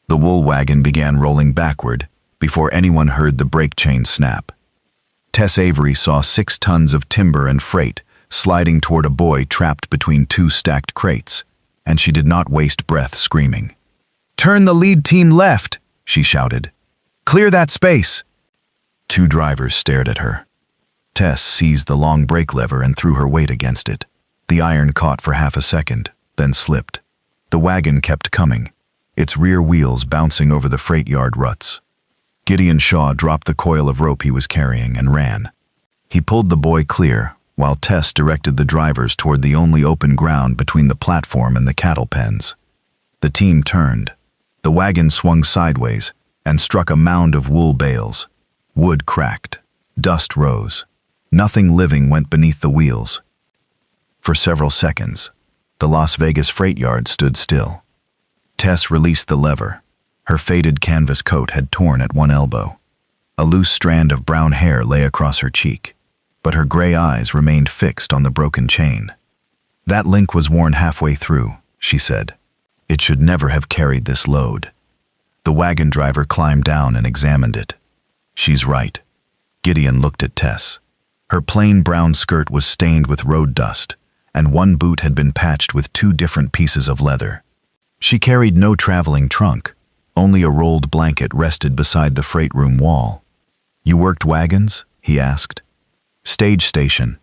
The wool wagon began rolling backward before anyone heard the brake chain snap. Tess Avery saw 6 tons of timber and freight sliding toward a boy trapped between 2 stacked crates, and she did not waste breath screaming. "Turn the lead team left," she shouted. "Clear that space." 2 drivers stared at her. Tess seized the long brake lever and threw her weight against it. The iron caught for half a second, then slipped. The wagon kept coming, its rear wheels bouncing over the freight yard ruts. Gideon Shaw dropped the coil of rope he was carrying and ran. He pulled the boy clear, while Tess directed the drivers toward the only open ground between the platform and the cattle pens. The team turned. The wagon swung sideways and struck a mound of wool bales. Wood cracked. Dust rose. Nothing living went beneath the wheels. For several seconds, the Las Vegas freight yard stood still. Tess released the lever. Her faded canvas coat had torn at one elbow. A loose strand of brown hair lay across her cheek, but her gray eyes remained fixed on the broken chain. "That link was worn halfway through," she said. "It should never have carried this load." The wagon driver climbed down and examined it. "She's right." Gideon looked at Tess. Her plain brown skirt was stained with road dust, and one boot had been patched with 2 different pieces of leather. She carried no traveling trunk. Only a rolled blanket rested beside the freight room wall. "You worked wagons?" he asked. "Stage station.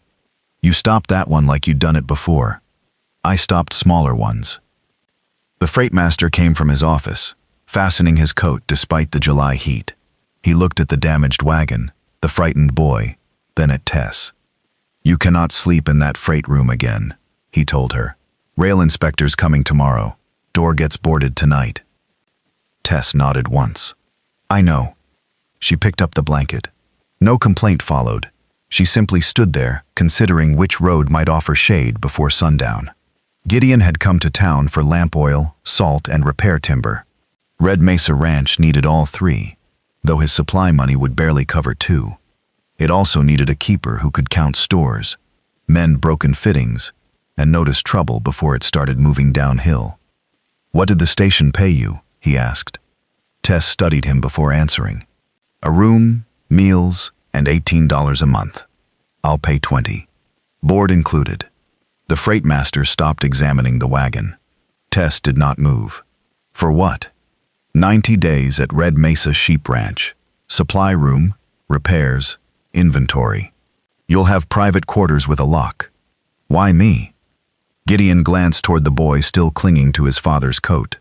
You stopped that one like you'd done it before. I stopped smaller ones." The freight master came from his office, fastening his coat despite the July heat. He looked at the damaged wagon, the frightened boy, then at Tess. "You cannot sleep in that freight room again," he told her. "Rail inspector's coming tomorrow. Door gets boarded tonight." Tess nodded once. "I know." She picked up the blanket. No complaint followed. She simply stood there, considering which road might offer shade before sundown. Gideon had come to town for lamp oil, salt, and repair timber. Red Mesa Ranch needed all 3, though his supply money would barely cover 2. It also needed a keeper who could count stores, mend broken fittings, and notice trouble before it started moving downhill. "What did the station pay you?" he asked. Tess studied him before answering. "A room, meals, and $18 a month. I'll pay 20. Board included." The freight master stopped examining the wagon. Tess did not move. "For what?" 90 days at Red Mesa Sheep Ranch. Supply room, repairs, inventory. You'll have private quarters with a lock. "Why me?" Gideon glanced toward the boy still clinging to his father's coat.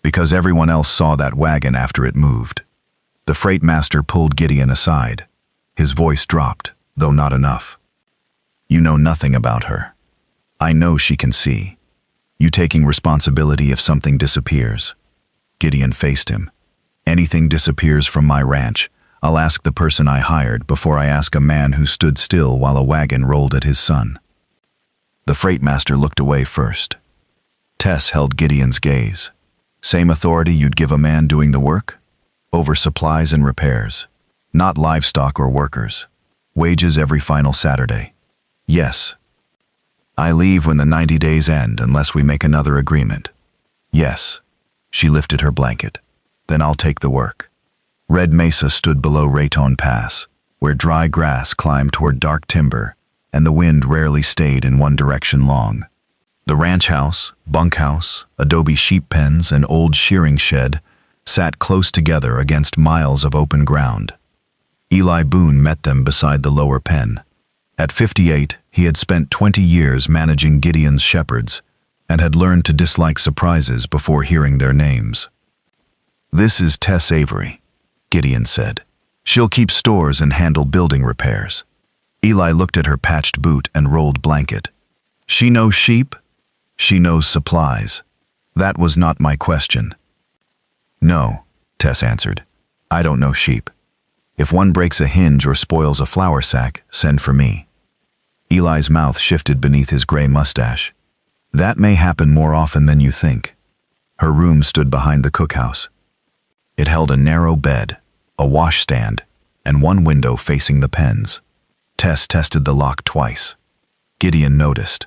"Because everyone else saw that wagon after it moved." The freight master pulled Gideon aside. His voice dropped, though not enough. "You know nothing about her. I know she can see. You taking responsibility if something disappears?" Gideon faced him. "Anything disappears from my ranch, I'll ask the person I hired before I ask a man who stood still while a wagon rolled at his son." The freight master looked away first. Tess held Gideon's gaze. "Same authority you'd give a man doing the work? Over supplies and repairs. Not livestock or workers. Wages every final Saturday." "Yes." "I leave when the 90 days end unless we make another agreement." "Yes." She lifted her blanket. "Then I'll take the work." Red Mesa stood below Raton Pass, where dry grass climbed toward dark timber, and the wind rarely stayed in one direction long. The ranch house, bunkhouse, adobe sheep pens, and old shearing shed sat close together against miles of open ground. Eli Boone met them beside the lower pen. At 58, he had spent 20 years managing Gideon's shepherds and had learned to dislike surprises before hearing their names. "This is Tess Avery," Gideon said. "She'll keep stores and handle building repairs." Eli looked at her patched boot and rolled blanket. "She knows sheep? She knows supplies. That was not my question." "No," Tess answered. "I don't know sheep. If one breaks a hinge or spoils a flour sack, send for me." Eli's mouth shifted beneath his gray mustache. "That may happen more often than you think." Her room stood behind the cookhouse. It held a narrow bed, a washstand, and one window facing the pens. Tess tested the lock twice. Gideon noticed.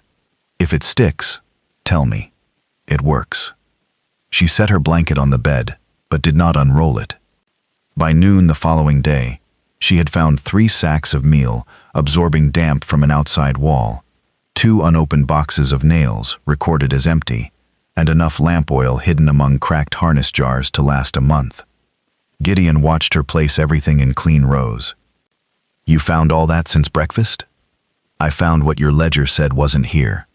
"If it sticks, tell me. It works." She set her blanket on the bed, but did not unroll it. By noon the following day, she had found 3 sacks of meal absorbing damp from an outside wall, 2 unopened boxes of nails recorded as empty, and enough lamp oil hidden among cracked harness jars to last a month. Gideon watched her place everything in clean rows. "You found all that since breakfast?" "I found what your ledger said wasn't here."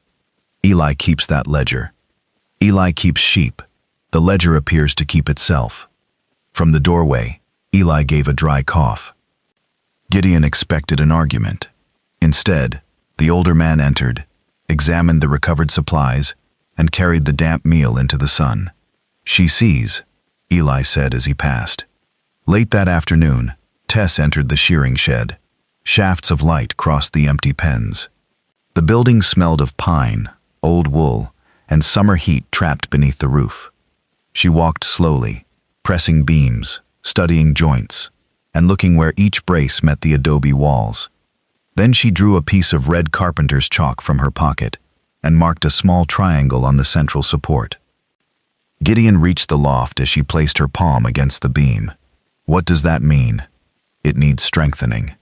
"Eli keeps that ledger." "Eli keeps sheep. The ledger appears to keep itself." From the doorway, Eli gave a dry cough. Gideon expected an argument. Instead, the older man entered, examined the recovered supplies, and carried the damp meal into the sun. "She sees," Eli said as he passed. Late that afternoon, Tess entered the shearing shed. Shafts of light crossed the empty pens. The building smelled of pine, old wool, and summer heat trapped beneath the roof. She walked slowly, pressing beams, studying joints, and looking where each brace met the adobe walls. Then she drew a piece of red carpenter's chalk from her pocket and marked a small triangle on the central support. Gideon reached the loft as she placed her palm against the beam. "What does that mean?" "It needs strengthening.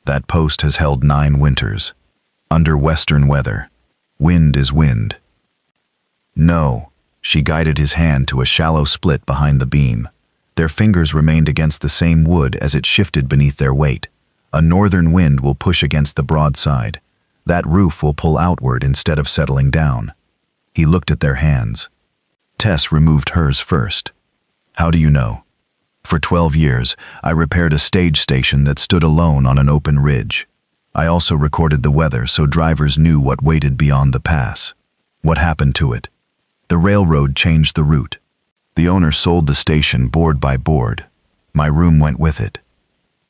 That post has held 9 winters. Under western weather. Wind is wind." "No." She guided his hand to a shallow split behind the beam. Their fingers remained against the same wood as it shifted beneath their weight. "A northern wind will push against the broad side. That roof will pull outward instead of settling down." He looked at their hands. Tess removed hers first. "How do you know?" "For 12 years, I repaired a stage station that stood alone on an open ridge. I also recorded the weather so drivers knew what waited beyond the pass." "What happened to it?" "The railroad changed the route. The owner sold the station board by board. My room went with it."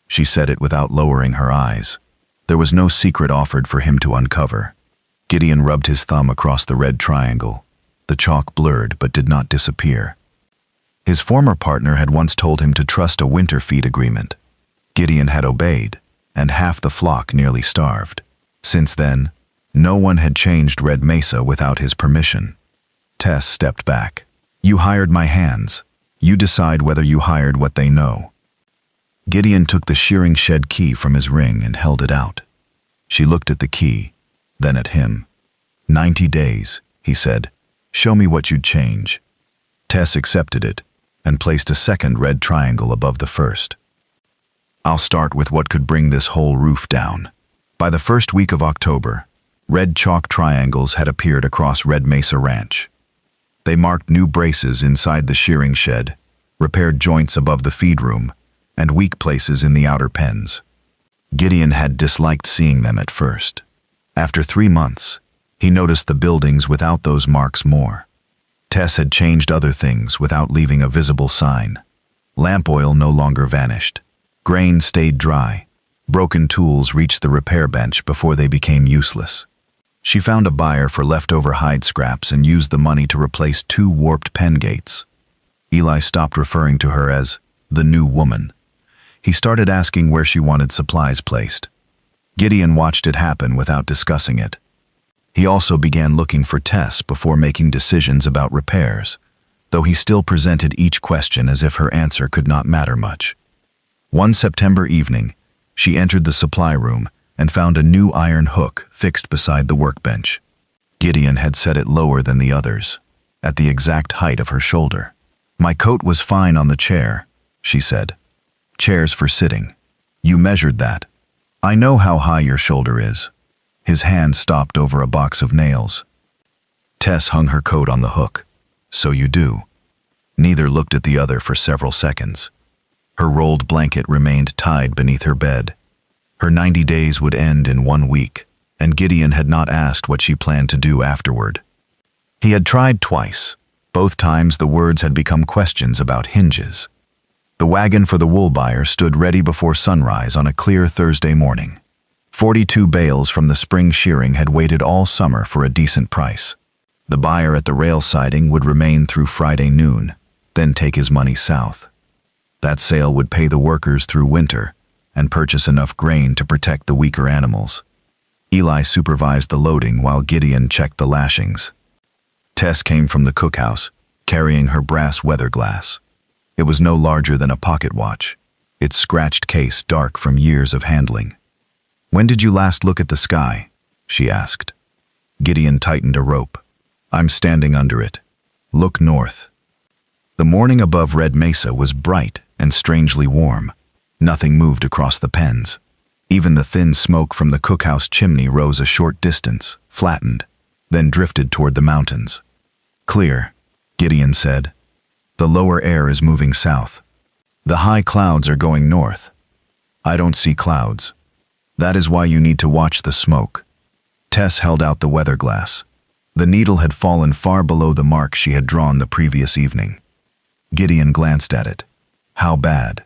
She said it without lowering her eyes. There was no secret offered for him to uncover. Gideon rubbed his thumb across the red triangle. The chalk blurred but did not disappear. His former partner had once told him to trust a winter feed agreement. Gideon had obeyed, and half the flock nearly starved. Since then, no one had changed Red Mesa without his permission. Tess stepped back. "You hired my hands. You decide whether you hired what they know." Gideon took the shearing shed key from his ring and held it out. She looked at the key, then at him. 90 days, he said. "Show me what you'd change." Tess accepted it and placed a second red triangle above the first. "I'll start with what could bring this whole roof down." By the first week of October, red chalk triangles had appeared across Red Mesa Ranch. They marked new braces inside the shearing shed, repaired joints above the feed room, and weak places in the outer pens. Gideon had disliked seeing them at first. After 3 months, he noticed the buildings without those marks more. Tess had changed other things without leaving a visible sign. Lamp oil no longer vanished. Grain stayed dry. Broken tools reached the repair bench before they became useless. She found a buyer for leftover hide scraps and used the money to replace 2 warped pen gates. Eli stopped referring to her as the new woman. He started asking where she wanted supplies placed. Gideon watched it happen without discussing it. He also began looking for Tess before making decisions about repairs, though he still presented each question as if her answer could not matter much. One September evening, she entered the supply room and found a new iron hook fixed beside the workbench. Gideon had set it lower than the others, at the exact height of her shoulder. "My coat was fine on the chair," she said. "Chairs for sitting. You measured that. I know how high your shoulder is." His hand stopped over a box of nails. Tess hung her coat on the hook. "So you do." Neither looked at the other for several seconds. Her rolled blanket remained tied beneath her bed. Her 90 days would end in 1 week, and Gideon had not asked what she planned to do afterward. He had tried twice. Both times the words had become questions about hinges. The wagon for the wool buyer stood ready before sunrise on a clear Thursday morning. 42 bales from the spring shearing had waited all summer for a decent price. The buyer at the rail siding would remain through Friday noon, then take his money south. That sale would pay the workers through winter and purchase enough grain to protect the weaker animals. Eli supervised the loading while Gideon checked the lashings. Tess came from the cookhouse, carrying her brass weather glass. It was no larger than a pocket watch, its scratched case dark from years of handling. "When did you last look at the sky?" she asked. Gideon tightened a rope. "I'm standing under it. Look north." The morning above Red Mesa was bright and strangely warm. Nothing moved across the pens. Even the thin smoke from the cookhouse chimney rose a short distance, flattened, then drifted toward the mountains. "Clear," Gideon said. "The lower air is moving south. The high clouds are going north. I don't see clouds. That is why you need to watch the smoke." Tess held out the weather glass. The needle had fallen far below the mark she had drawn the previous evening. Gideon glanced at it. How bad?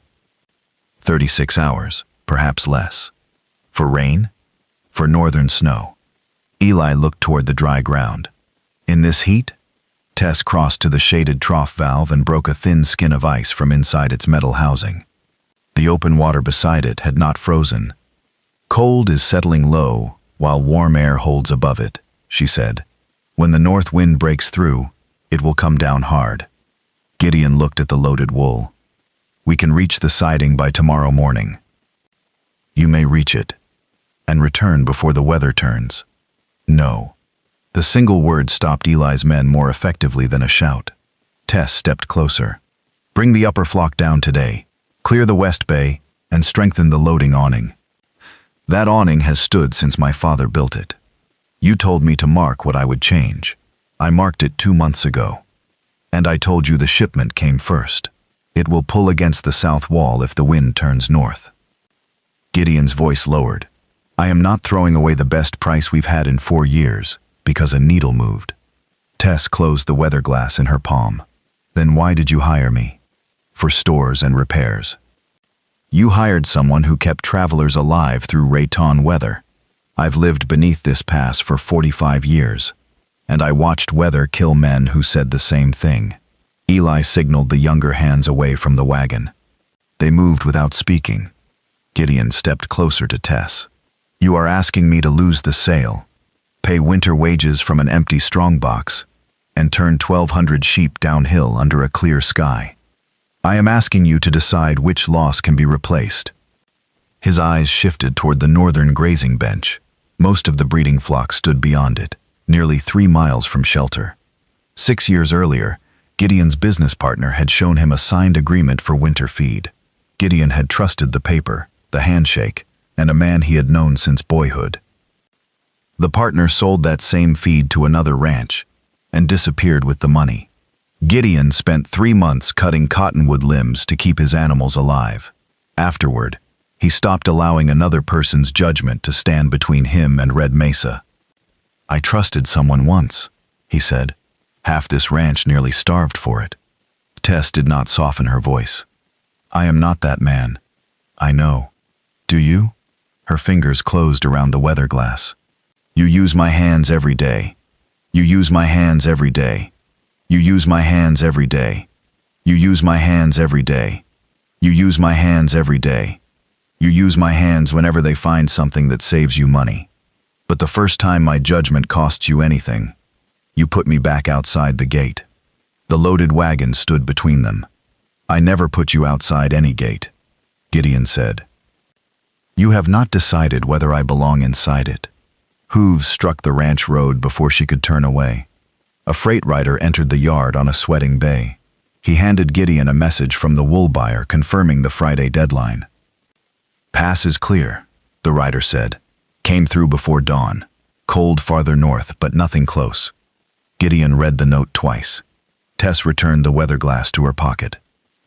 36 hours, perhaps less. For rain? For northern snow? Eli looked toward the dry ground. In this heat? Tess crossed to the shaded trough valve and broke a thin skin of ice from inside its metal housing. The open water beside it had not frozen. "Cold is settling low, while warm air holds above it," she said. "When the north wind breaks through, it will come down hard." Gideon looked at the loaded wool. "We can reach the siding by tomorrow morning." "You may reach it, and return before the weather turns." "No." The single word stopped Eli's men more effectively than a shout. Tess stepped closer. "Bring the upper flock down today. Clear the west bay, and strengthen the loading awning. That awning has stood since my father built it. You told me to mark what I would change. I marked it 2 months ago. And I told you the shipment came first. It will pull against the south wall if the wind turns north." Gideon's voice lowered. "I am not throwing away the best price we've had in 4 years, because a needle moved." Tess closed the weather glass in her palm. "Then why did you hire me?" "For stores and repairs." "You hired someone who kept travelers alive through Rayton weather. I've lived beneath this pass for 45 years. And I watched weather kill men who said the same thing." Eli signaled the younger hands away from the wagon. They moved without speaking. Gideon stepped closer to Tess. "You are asking me to lose the sale, pay winter wages from an empty strongbox, and turn 1,200 sheep downhill under a clear sky. I am asking you to decide which loss can be replaced." His eyes shifted toward the northern grazing bench. Most of the breeding flock stood beyond it, nearly 3 miles from shelter. 6 years earlier, Gideon's business partner had shown him a signed agreement for winter feed. Gideon had trusted the paper, the handshake, and a man he had known since boyhood. The partner sold that same feed to another ranch and disappeared with the money. Gideon spent 3 months cutting cottonwood limbs to keep his animals alive. Afterward, he stopped allowing another person's judgment to stand between him and Red Mesa. "I trusted someone once," he said. "Half this ranch nearly starved for it." Tess did not soften her voice. "I am not that man. I know. Do you?" Her fingers closed around the weather glass. "You use my hands every day. You use my hands every day. You use my hands every day. You use my hands every day. You use my hands every day. You use my hands whenever they find something that saves you money. But the first time my judgment costs you anything, you put me back outside the gate." The loaded wagon stood between them. "I never put you outside any gate," Gideon said. "You have not decided whether I belong inside it." Hooves struck the ranch road before she could turn away. A freight rider entered the yard on a sweating bay. He handed Gideon a message from the wool buyer confirming the Friday deadline. "Pass is clear," the rider said. "Came through before dawn. Cold farther north, but nothing close." Gideon read the note twice. Tess returned the weather glass to her pocket.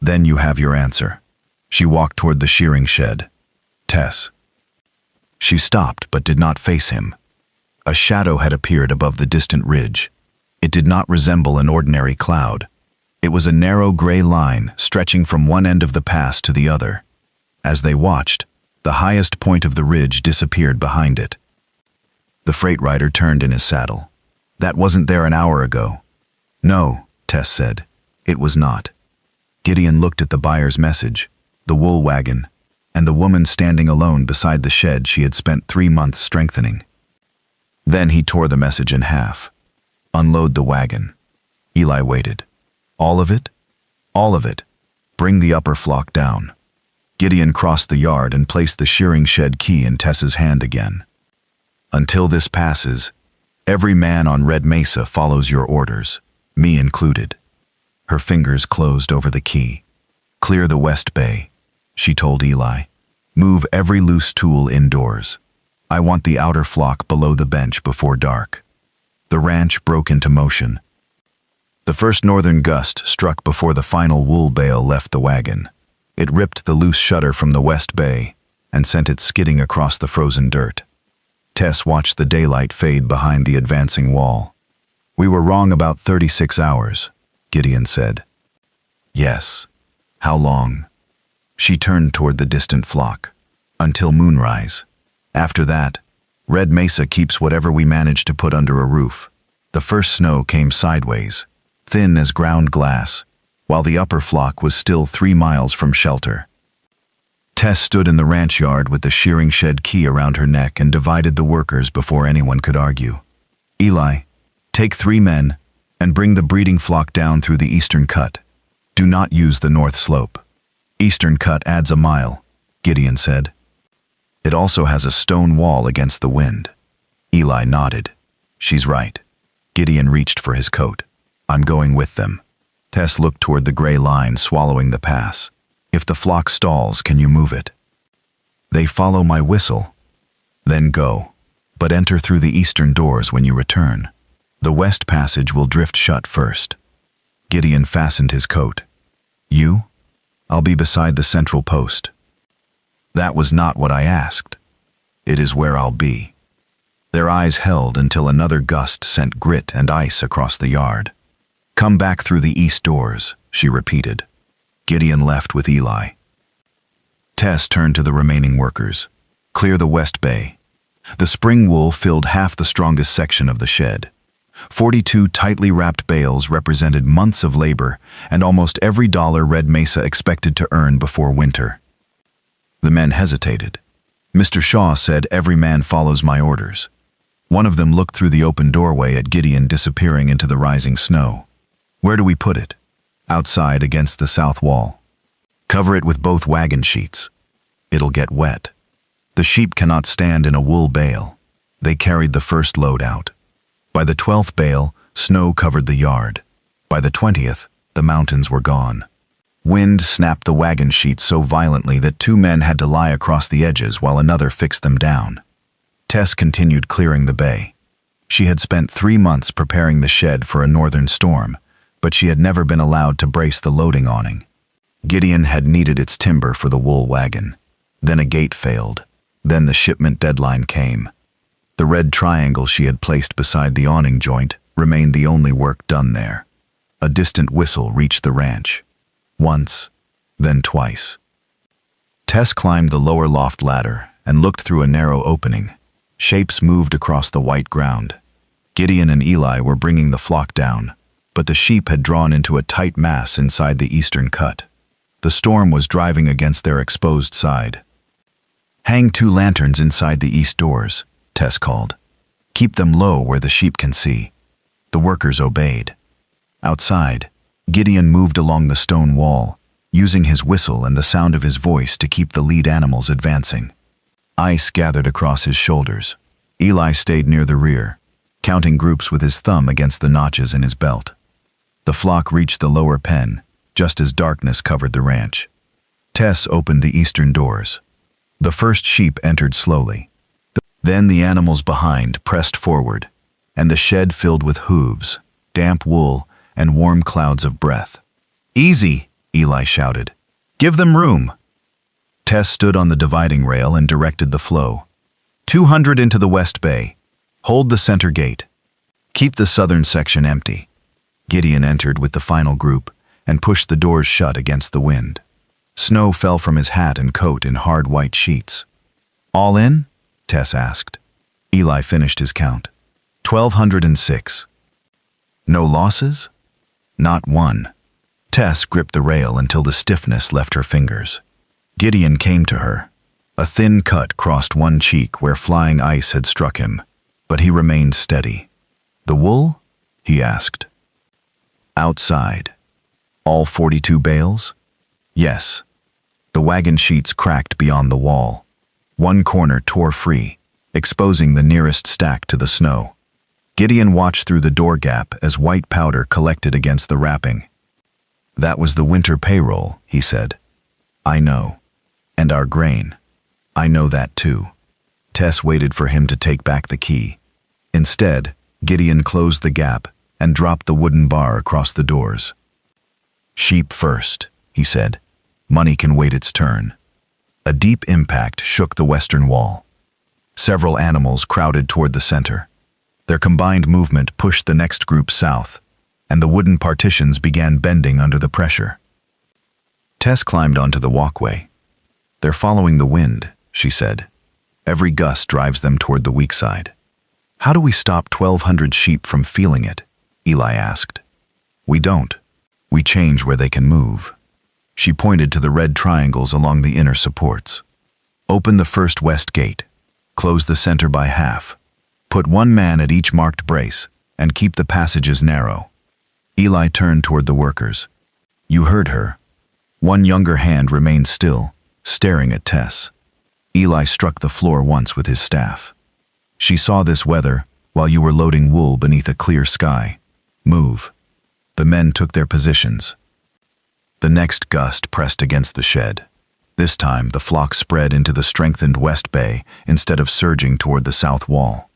"Then you have your answer." She walked toward the shearing shed. "Tess." She stopped but did not face him. A shadow had appeared above the distant ridge. It did not resemble an ordinary cloud. It was a narrow gray line stretching from one end of the pass to the other. As they watched, the highest point of the ridge disappeared behind it. The freight rider turned in his saddle. "That wasn't there an hour ago." "No," Tess said. "It was not." Gideon looked at the buyer's message, the wool wagon, and the woman standing alone beside the shed she had spent 3 months strengthening. Then he tore the message in half. "Unload the wagon." Eli waited. "All of it?" "All of it. Bring the upper flock down. Gideon crossed the yard and placed the shearing shed key in Tess's hand again. Until this passes, every man on Red Mesa follows your orders, me included. Her fingers closed over the key. Clear the west bay, she told Eli. Move every loose tool indoors. I want the outer flock below the bench before dark. The ranch broke into motion. The first northern gust struck before the final wool bale left the wagon. It ripped the loose shutter from the west bay and sent it skidding across the frozen dirt. Tess watched the daylight fade behind the advancing wall. We were wrong about 36 hours, Gideon said. Yes. How long? She turned toward the distant flock. Until moonrise. After that, Red Mesa keeps whatever we manage to put under a roof. The first snow came sideways, thin as ground glass, while the upper flock was still 3 miles from shelter. Tess stood in the ranch yard with the shearing shed key around her neck and divided the workers before anyone could argue. Eli, take 3 men and bring the breeding flock down through the eastern cut. Do not use the north slope. Eastern cut adds a mile, Gideon said. It also has a stone wall against the wind. Eli nodded. She's right. Gideon reached for his coat. I'm going with them. Tess looked toward the gray line swallowing the pass. If the flock stalls, can you move it? They follow my whistle. Then go, but enter through the eastern doors when you return. The west passage will drift shut first. Gideon fastened his coat. You? I'll be beside the central post. That was not what I asked. It is where I'll be. Their eyes held until another gust sent grit and ice across the yard. Come back through the east doors, she repeated. Gideon left with Eli. Tess turned to the remaining workers. Clear the west bay. The spring wool filled half the strongest section of the shed. 42 tightly wrapped bales represented months of labor and almost every dollar Red Mesa expected to earn before winter. The men hesitated. Mr. Shaw said, every man follows my orders. One of them looked through the open doorway at Gideon disappearing into the rising snow. Where do we put it? Outside against the south wall. Cover it with both wagon sheets. It'll get wet. The sheep cannot stand in a wool bale. They carried the first load out. By the 12th bale, snow covered the yard. By the 20th, the mountains were gone. Wind snapped the wagon sheets so violently that 2 men had to lie across the edges while another fixed them down. Tess continued clearing the bay. She had spent 3 months preparing the shed for a northern storm, but she had never been allowed to brace the loading awning. Gideon had needed its timber for the wool wagon. Then a gate failed. Then the shipment deadline came. The red triangle she had placed beside the awning joint remained the only work done there. A distant whistle reached the ranch. Once, then twice. Tess climbed the lower loft ladder and looked through a narrow opening. Shapes moved across the white ground. Gideon and Eli were bringing the flock down, but the sheep had drawn into a tight mass inside the eastern cut. The storm was driving against their exposed side. Hang 2 lanterns inside the east doors, Tess called. Keep them low where the sheep can see. The workers obeyed. Outside, Gideon moved along the stone wall, using his whistle and the sound of his voice to keep the lead animals advancing. Ice gathered across his shoulders. Eli stayed near the rear, counting groups with his thumb against the notches in his belt. The flock reached the lower pen, just as darkness covered the ranch. Tess opened the eastern doors. The first sheep entered slowly. Then the animals behind pressed forward, and the shed filled with hooves, damp wool, and warm clouds of breath. Easy, Eli shouted. Give them room. Tess stood on the dividing rail and directed the flow. 200 into the west bay. Hold the center gate. Keep the southern section empty. Gideon entered with the final group and pushed the doors shut against the wind. Snow fell from his hat and coat in hard white sheets. All in? Tess asked. Eli finished his count. 1,206. No losses? Not one. Tess gripped the rail until the stiffness left her fingers. Gideon came to her. A thin cut crossed one cheek where flying ice had struck him, but he remained steady. The wool? He asked. Outside. All 42 bales? Yes. The wagon sheets cracked beyond the wall. One corner tore free, exposing the nearest stack to the snow. Gideon watched through the door gap as white powder collected against the wrapping. That was the winter payroll, he said. I know. And our grain. I know that too. Tess waited for him to take back the key. Instead, Gideon closed the gap and dropped the wooden bar across the doors. Sheep first, he said. Money can wait its turn. A deep impact shook the western wall. Several animals crowded toward the center. Their combined movement pushed the next group south, and the wooden partitions began bending under the pressure. Tess climbed onto the walkway. They're following the wind, she said. Every gust drives them toward the weak side. How do we stop 1,200 sheep from feeling it? Eli asked. We don't. We change where they can move. She pointed to the red triangles along the inner supports. Open the first west gate. Close the center by half. Put one man at each marked brace, and keep the passages narrow. Eli turned toward the workers. You heard her. One younger hand remained still, staring at Tess. Eli struck the floor once with his staff. She saw this weather while you were loading wool beneath a clear sky. Move. The men took their positions. The next gust pressed against the shed. This time, the flock spread into the strengthened west bay instead of surging toward the south wall.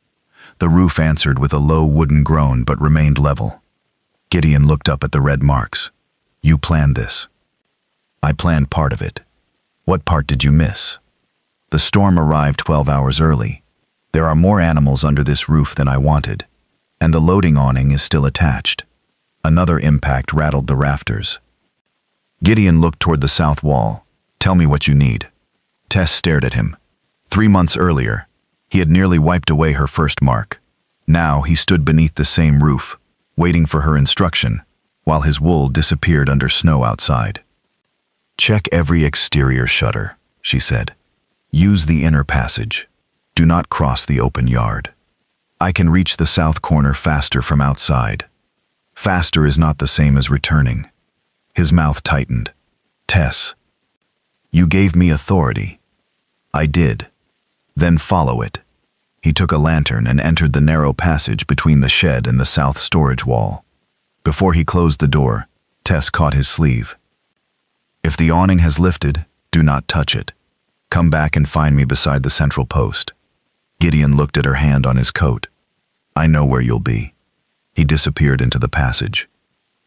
The roof answered with a low wooden groan but remained level. Gideon looked up at the red marks. You planned this. I planned part of it. What part did you miss? The storm arrived 12 hours early. There are more animals under this roof than I wanted, and the loading awning is still attached. Another impact rattled the rafters. Gideon looked toward the south wall. Tell me what you need. Tess stared at him. 3 months earlier, he had nearly wiped away her first mark. Now he stood beneath the same roof, waiting for her instruction, while his wool disappeared under snow outside. Check every exterior shutter, she said. Use the inner passage. Do not cross the open yard. I can reach the south corner faster from outside. Faster is not the same as returning. His mouth tightened. Tess, you gave me authority. I did. Then follow it. He took a lantern and entered the narrow passage between the shed and the south storage wall. Before he closed the door, Tess caught his sleeve. If the awning has lifted, do not touch it. Come back and find me beside the central post. Gideon looked at her hand on his coat. I know where you'll be. He disappeared into the passage.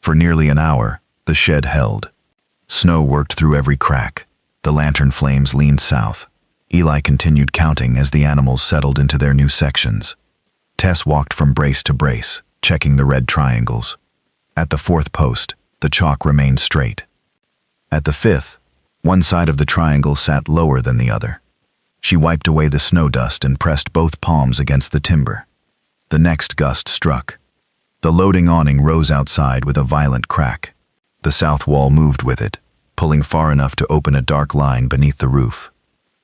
For nearly an hour, the shed held. Snow worked through every crack. The lantern flames leaned south. Eli continued counting as the animals settled into their new sections. Tess walked from brace to brace, checking the red triangles. At the fourth post, the chalk remained straight. At the fifth, one side of the triangle sat lower than the other. She wiped away the snow dust and pressed both palms against the timber. The next gust struck. The loading awning rose outside with a violent crack. The south wall moved with it, pulling far enough to open a dark line beneath the roof.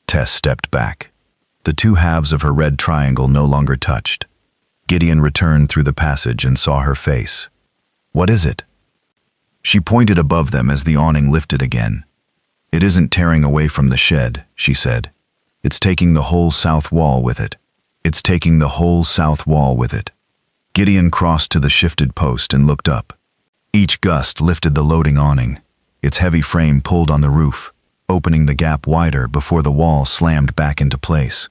Tess stepped back. The two halves of her red triangle no longer touched. Gideon returned through the passage and saw her face. What is it? She pointed above them as the awning lifted again. It isn't tearing away from the shed, she said. It's taking the whole south wall with it. It's taking the whole south wall with it. Gideon crossed to the shifted post and looked up. Each gust lifted the loading awning. Its heavy frame pulled on the roof, opening the gap wider before the wall slammed back into place.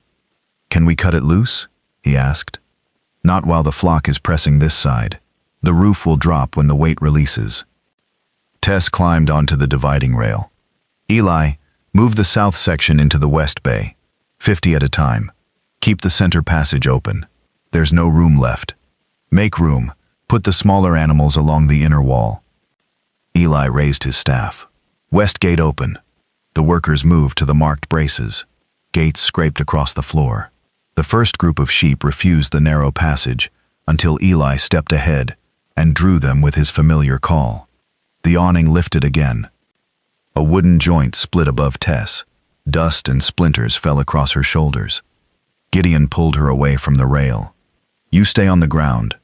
Can we cut it loose? He asked. Not while the flock is pressing this side. The roof will drop when the weight releases. Tess climbed onto the dividing rail. Eli, move the south section into the west bay, 50 at a time. Keep the center passage open. There's no room left. Make room. Put the smaller animals along the inner wall. Eli raised his staff. West gate open. The workers moved to the marked braces. Gates scraped across the floor. The first group of sheep refused the narrow passage until Eli stepped ahead and drew them with his familiar call. The awning lifted again. A wooden joint split above Tess. Dust and splinters fell across her shoulders. Gideon pulled her away from the rail. You stay on the ground.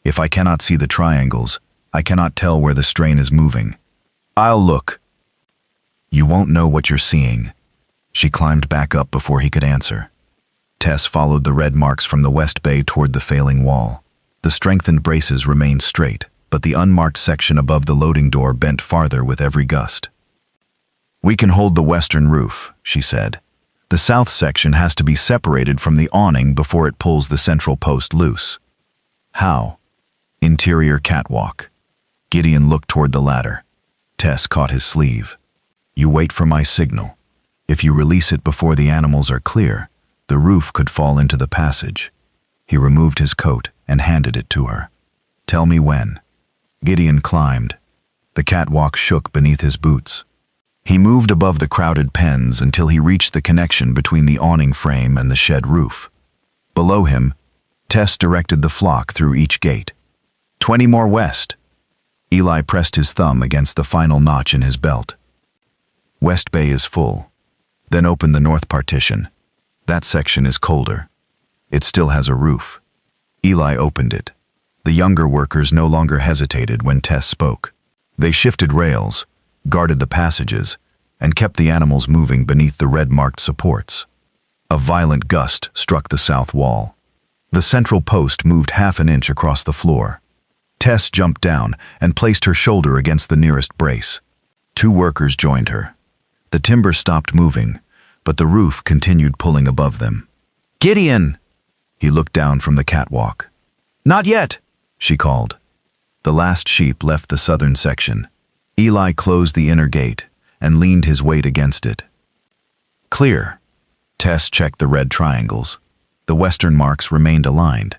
If I cannot see the triangles, I cannot tell where the strain is moving. I'll look. won't know what you're seeing." She climbed back up before he could answer. Tess followed the red marks from the west bay toward the failing wall. The strengthened braces remained straight, but the unmarked section above the loading door bent farther with every gust. "We can hold the western roof," she said. "The south section has to be separated from the awning before it pulls the central post loose." "How?" "Interior catwalk." Gideon looked toward the ladder. Tess caught his sleeve. "You wait for my signal. If you release it before the animals are clear, the roof could fall into the passage." He removed his coat and handed it to her. "Tell me when." Gideon climbed. The catwalk shook beneath his boots. He moved above the crowded pens until he reached the connection between the awning frame and the shed roof. Below him, Tess directed the flock through each gate. 20 more west." Eli pressed his thumb against the final notch in his belt. "West Bay is full. Then open the north partition. That section is colder. It still has a roof." Eli opened it. The younger workers no longer hesitated when Tess spoke. They shifted rails, guarded the passages, and kept the animals moving beneath the red-marked supports. A violent gust struck the south wall. The central post moved half an inch across the floor. Tess jumped down and placed her shoulder against the nearest brace. 2 workers joined her. The timber stopped moving, but the roof continued pulling above them. "Gideon!" He looked down from the catwalk. "Not yet!" she called. The last sheep left the southern section. Eli closed the inner gate and leaned his weight against it. "Clear." Tess checked the red triangles. The western marks remained aligned.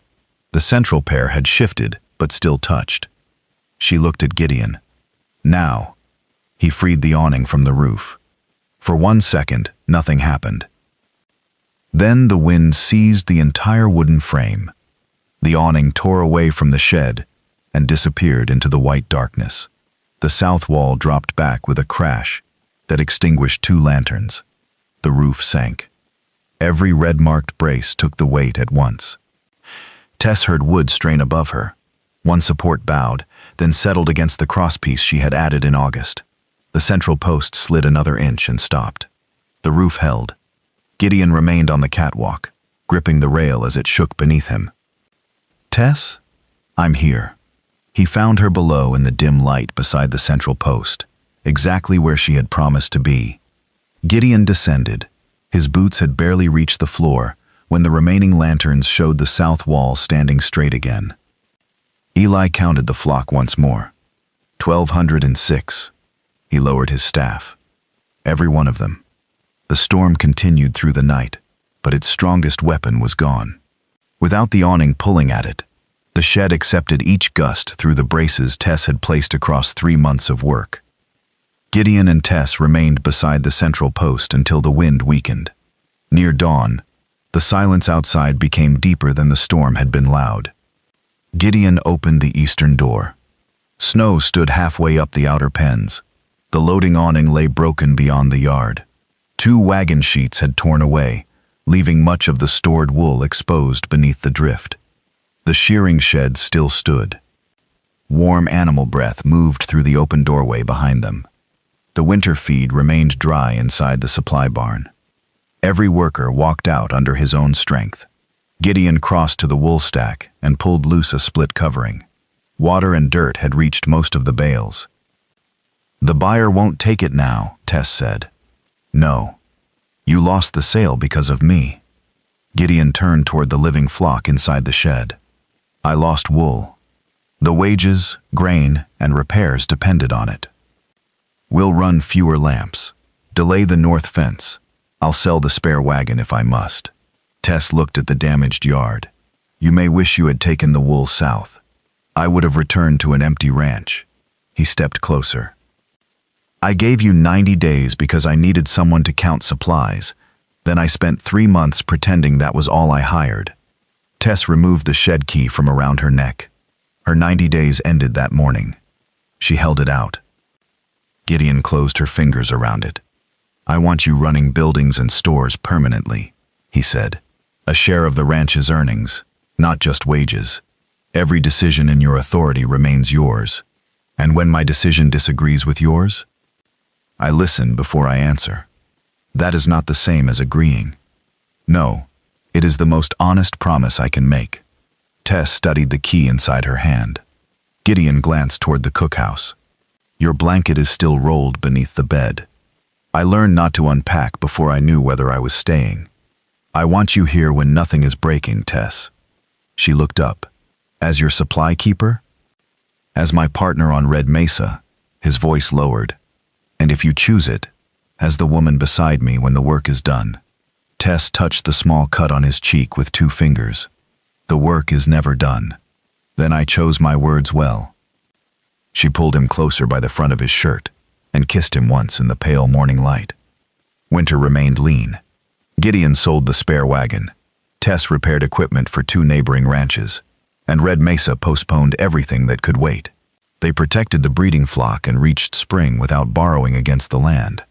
The central pair had shifted, but still touched. She looked at Gideon. "Now." He freed the awning from the roof. For 1 second, nothing happened. Then the wind seized the entire wooden frame. The awning tore away from the shed and disappeared into the white darkness. The south wall dropped back with a crash that extinguished 2 lanterns. The roof sank. Every red-marked brace took the weight at once. Tess heard wood strain above her. One support bowed, then settled against the crosspiece she had added in August. The central post slid another inch and stopped. The roof held. Gideon remained on the catwalk, gripping the rail as it shook beneath him. "Tess, I'm here." He found her below in the dim light beside the central post, exactly where she had promised to be. Gideon descended. His boots had barely reached the floor when the remaining lanterns showed the south wall standing straight again. Eli counted the flock once more. 1,206. He lowered his staff. Every one of them. The storm continued through the night, but its strongest weapon was gone. Without the awning pulling at it, the shed accepted each gust through the braces Tess had placed across 3 months of work. Gideon and Tess remained beside the central post until the wind weakened. Near dawn, the silence outside became deeper than the storm had been loud. Gideon opened the eastern door. Snow stood halfway up the outer pens. The loading awning lay broken beyond the yard. 2 wagon sheets had torn away, leaving much of the stored wool exposed beneath the drift. The shearing shed still stood. Warm animal breath moved through the open doorway behind them. The winter feed remained dry inside the supply barn. Every worker walked out under his own strength. Gideon crossed to the wool stack and pulled loose a split covering. Water and dirt had reached most of the bales. "The buyer won't take it now," Tess said. "No. You lost the sale because of me." Gideon turned toward the living flock inside the shed. "I lost wool. The wages, grain, and repairs depended on it. We'll run fewer lamps. Delay the north fence. I'll sell the spare wagon if I must." Tess looked at the damaged yard. "You may wish you had taken the wool south. I would have returned to an empty ranch." He stepped closer. "I gave you 90 days because I needed someone to count supplies. Then I spent 3 months pretending that was all I hired." Tess removed the shed key from around her neck. Her 90 days ended that morning. She held it out. Gideon closed her fingers around it. "I want you running buildings and stores permanently," he said. "A share of the ranch's earnings, not just wages. Every decision in your authority remains yours. And when my decision disagrees with yours, I listen before I answer. That is not the same as agreeing. No, it is the most honest promise I can make. Tess studied the key inside her hand. Gideon glanced toward the cookhouse. Your blanket is still rolled beneath the bed. I learned not to unpack before I knew whether I was staying. I want you here when nothing is breaking, Tess. She looked up. As your supply keeper? As my partner on Red Mesa, his voice lowered. And if you choose it, as the woman beside me when the work is done. Tess touched the small cut on his cheek with 2 fingers. The work is never done. Then I chose my words well. She pulled him closer by the front of his shirt and kissed him once in the pale morning light. Winter remained lean. Gideon sold the spare wagon. Tess repaired equipment for 2 neighboring ranches, and Red Mesa postponed everything that could wait. They protected the breeding flock and reached spring without borrowing against the land.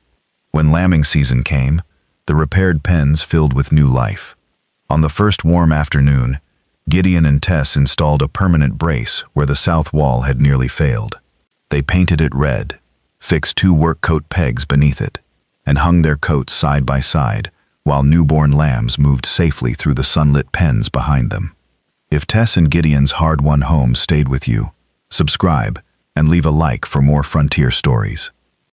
When lambing season came, the repaired pens filled with new life. On the first warm afternoon, Gideon and Tess installed a permanent brace where the south wall had nearly failed. They painted it red, fixed 2 work coat pegs beneath it, and hung their coats side by side while newborn lambs moved safely through the sunlit pens behind them. If Tess and Gideon's hard-won home stayed with you, subscribe and leave a like for more frontier stories.